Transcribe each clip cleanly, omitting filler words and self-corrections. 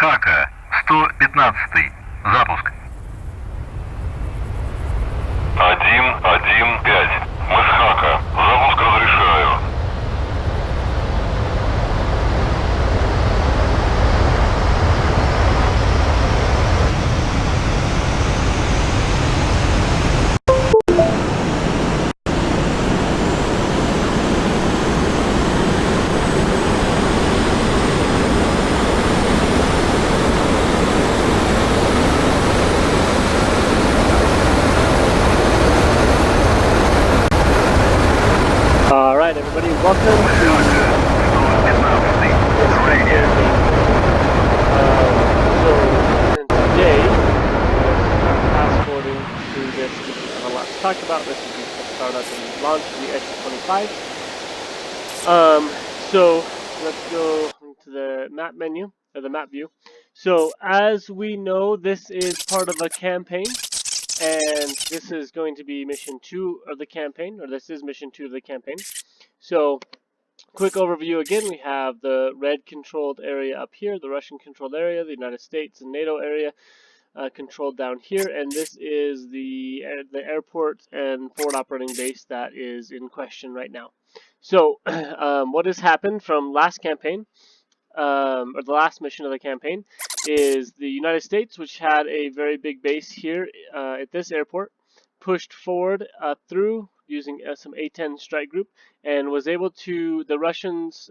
Хака, 115. Запуск. 1-1-5. Мы с Хака. Запуск разрешаю. Alright everybody, welcome to today, fast forwarding through this, which I want to talk about. This is the startup and launch of the SU-25. So let's go into the map menu, or the map view. So as we know, this is part of a campaign. And this is going to be mission 2 of the campaign, or this is mission 2 of the campaign. So, quick overview again, we have the red controlled area up here, the Russian controlled area, the United States and NATO area controlled down here, and this is the airport and forward operating base that is in question right now. So, what has happened from last campaign, or the last mission of the campaign, is the United States, which had a very big base here at this airport, pushed forward through using some A-10 strike group, and was able to boot the Russians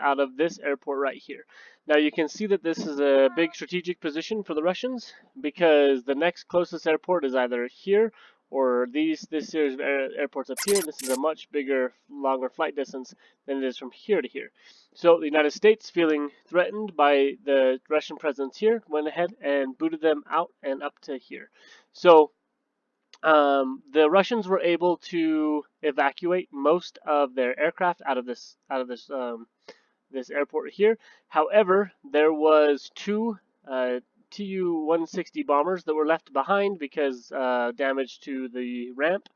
out of this airport right here. Now you can see that this is a big strategic position for the Russians, because the next closest airport is either here or this series of airports up here. This is a much bigger, longer flight distance than it is from here to here. So the United States, feeling threatened by the Russian presence here, went ahead and booted them out and up to here. So the Russians were able to evacuate most of their aircraft out of this airport here. However, there was two Tu-160 bombers that were left behind because damage to the ramp,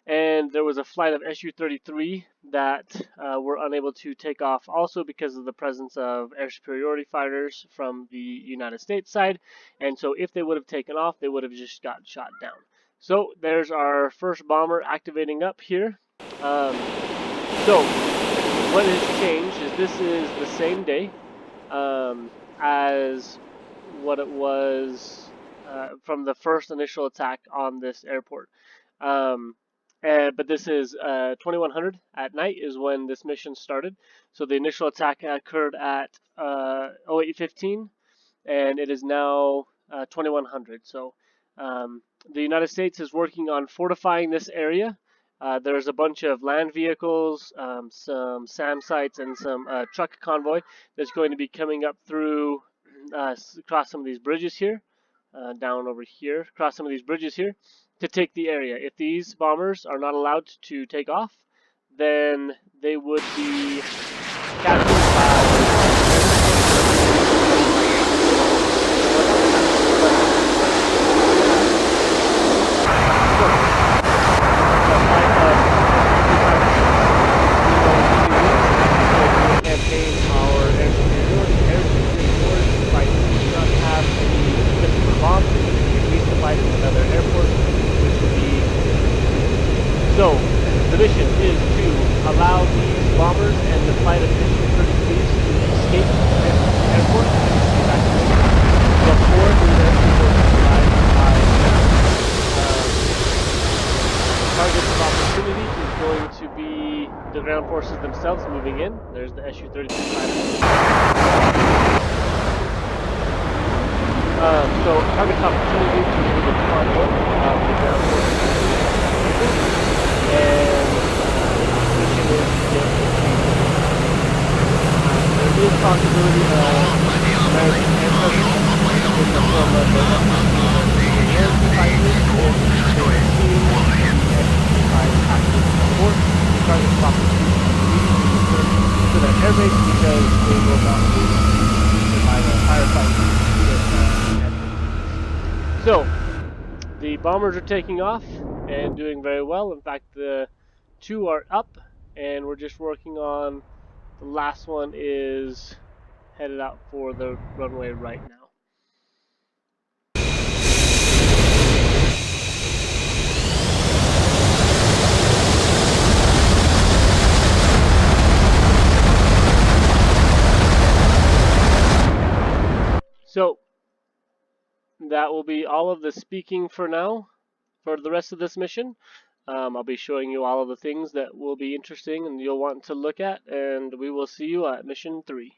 and there was a flight of Su-33 that were unable to take off also because of the presence of air superiority fighters from the United States side, and so if they would have taken off, they would have just got shot down. So there's our first bomber activating up here. So what has changed is this is the same day as what it was from the first initial attack on this airport. But this is 2100 at night is when this mission started. So the initial attack occurred at 0815, and it is now 2100. So the United States is working on fortifying this area. There's a bunch of land vehicles, some SAM sites, and some truck convoy that's going to be coming up through across some of these bridges here, down over here, across some of these bridges here, to take the area. If these bombers are not allowed to take off, then they would be captured by So, the mission is to allow these bombers and the flight of Su-33s to escape the airport and evacuate before the airport is arrived by target of opportunity is going to be the ground forces themselves moving in. There's the Su-33 fighter. So, target opportunity to move the convoy of the ground forces. And mission is to get there is possibility of American air presence in the form of the air fighters or the F-5 active support. The target of opportunity to the airbase because they will not be by the firefighters. So the bombers are taking off and doing very well. In fact, the two are up, and we're just working on the last one is headed out for the runway right now. So that will be all of the speaking for now for the rest of this mission. I'll be showing you all of the things that will be interesting and you'll want to look at, and we will see you at mission 3.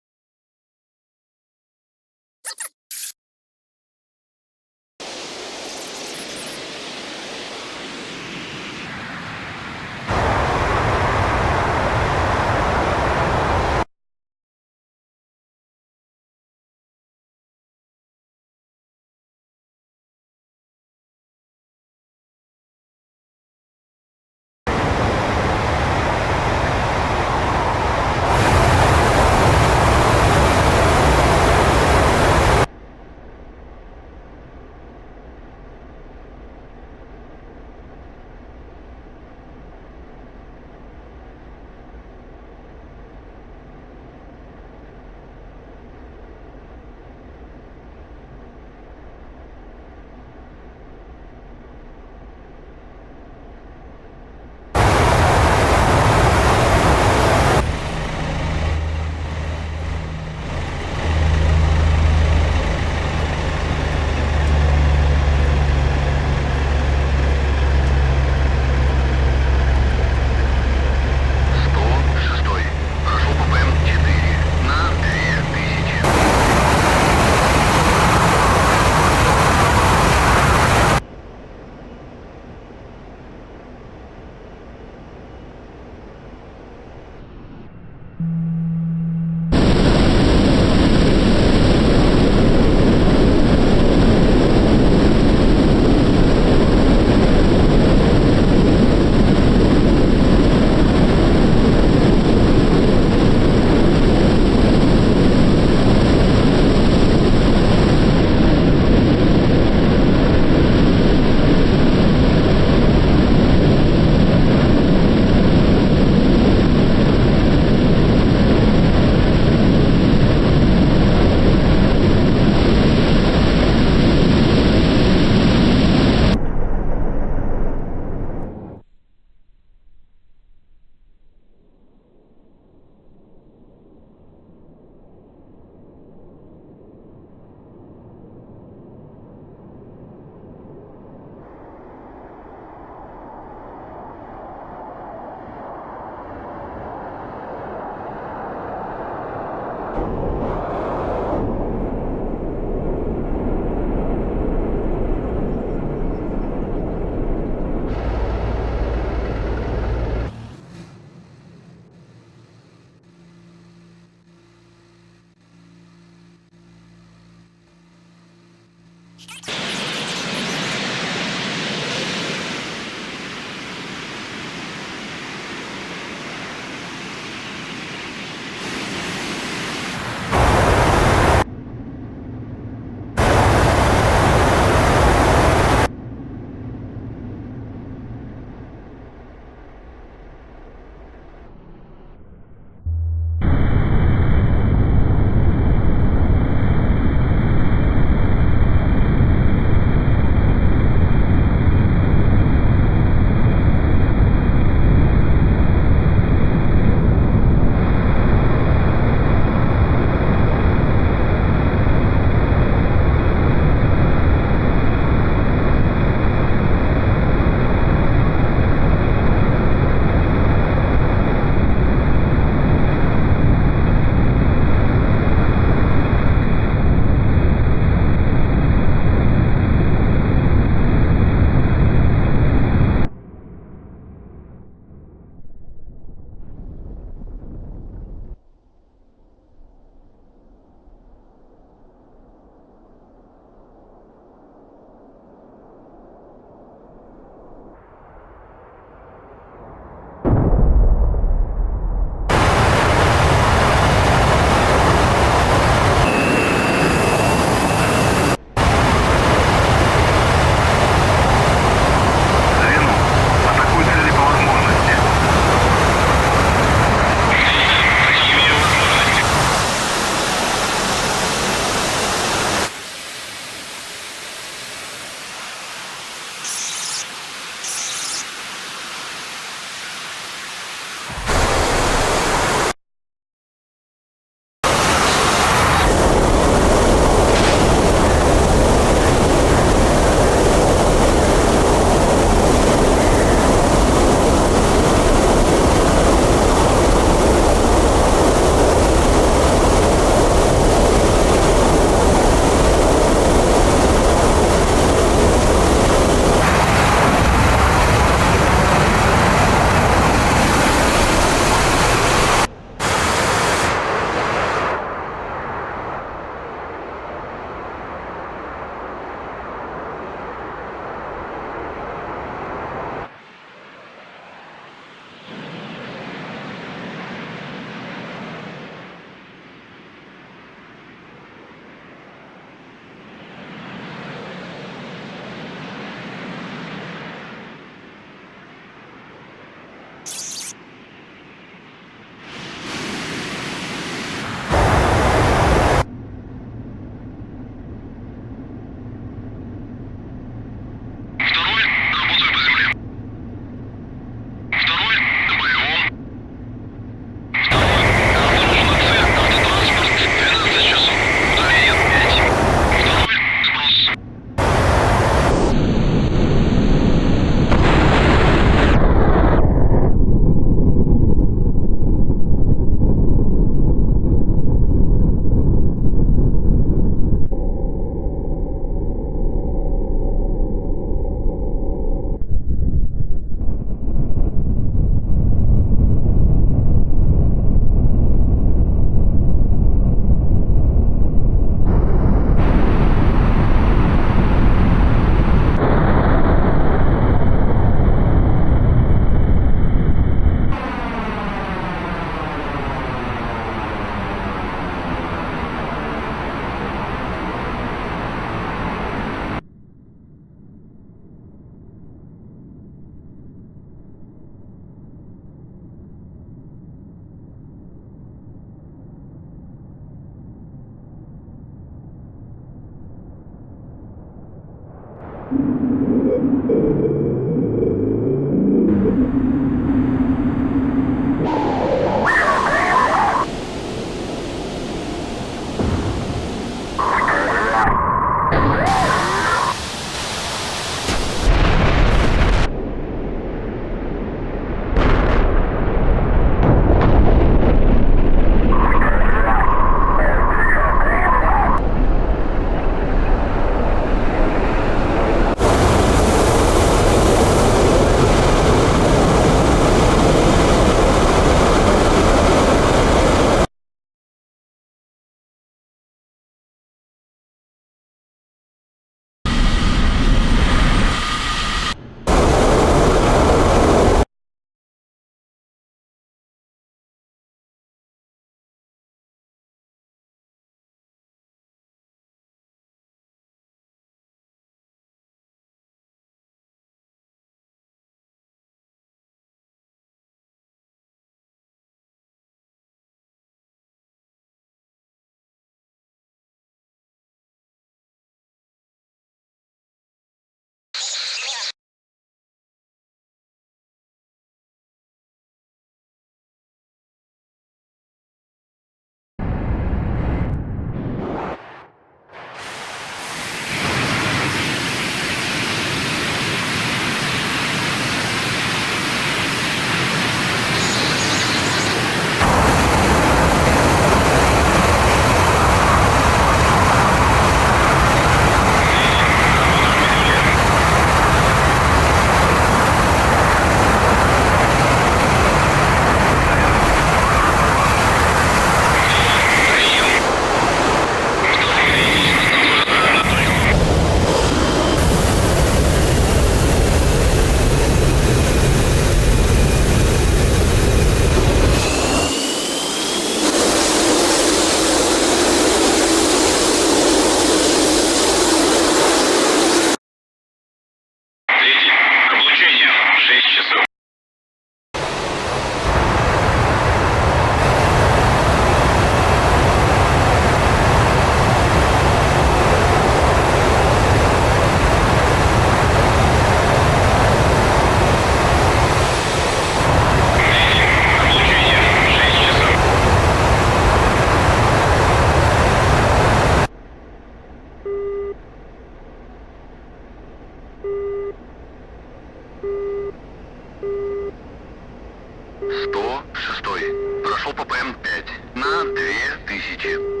Прошел по ПМ-5 на 2000.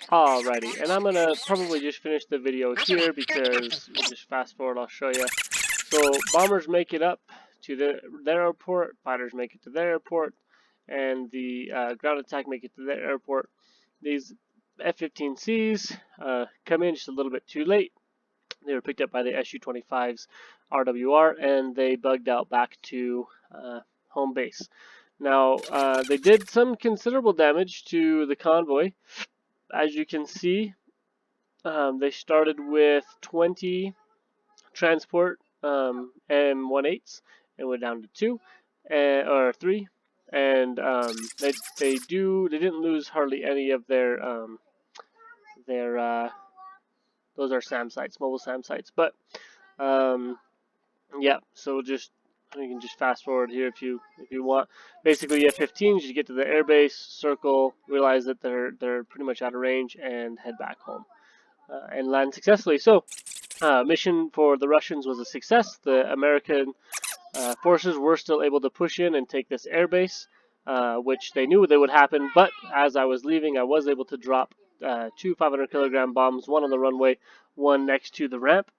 Alrighty, and I'm gonna probably just finish the video here because we'll just fast forward. I'll show you. So bombers make it up to their airport, fighters make it to their airport, and the ground attack make it to their airport. These F-15Cs come in just a little bit too late. They were picked up by the Su-25's RWR, and they bugged out back to home base. Now, they did some considerable damage to the convoy. As you can see, they started with 20 transport M18s and went down to 2 or 3, and they didn't lose hardly any of their those are SAM sites, mobile SAM sites. But yeah, so just you can just fast forward here if you want. Basically, F-15s, you get to the airbase, circle, realize that they're pretty much out of range, and head back home and land successfully. So, mission for the Russians was a success. The American forces were still able to push in and take this airbase, which they knew they would happen. But as I was leaving, I was able to drop 2 500-kilogram bombs, one on the runway, one next to the ramp.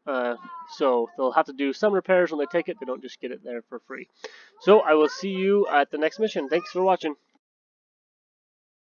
So they'll have to do some repairs when they take it. They don't just get it there for free. So I will see you at the next mission. Thanks for watching.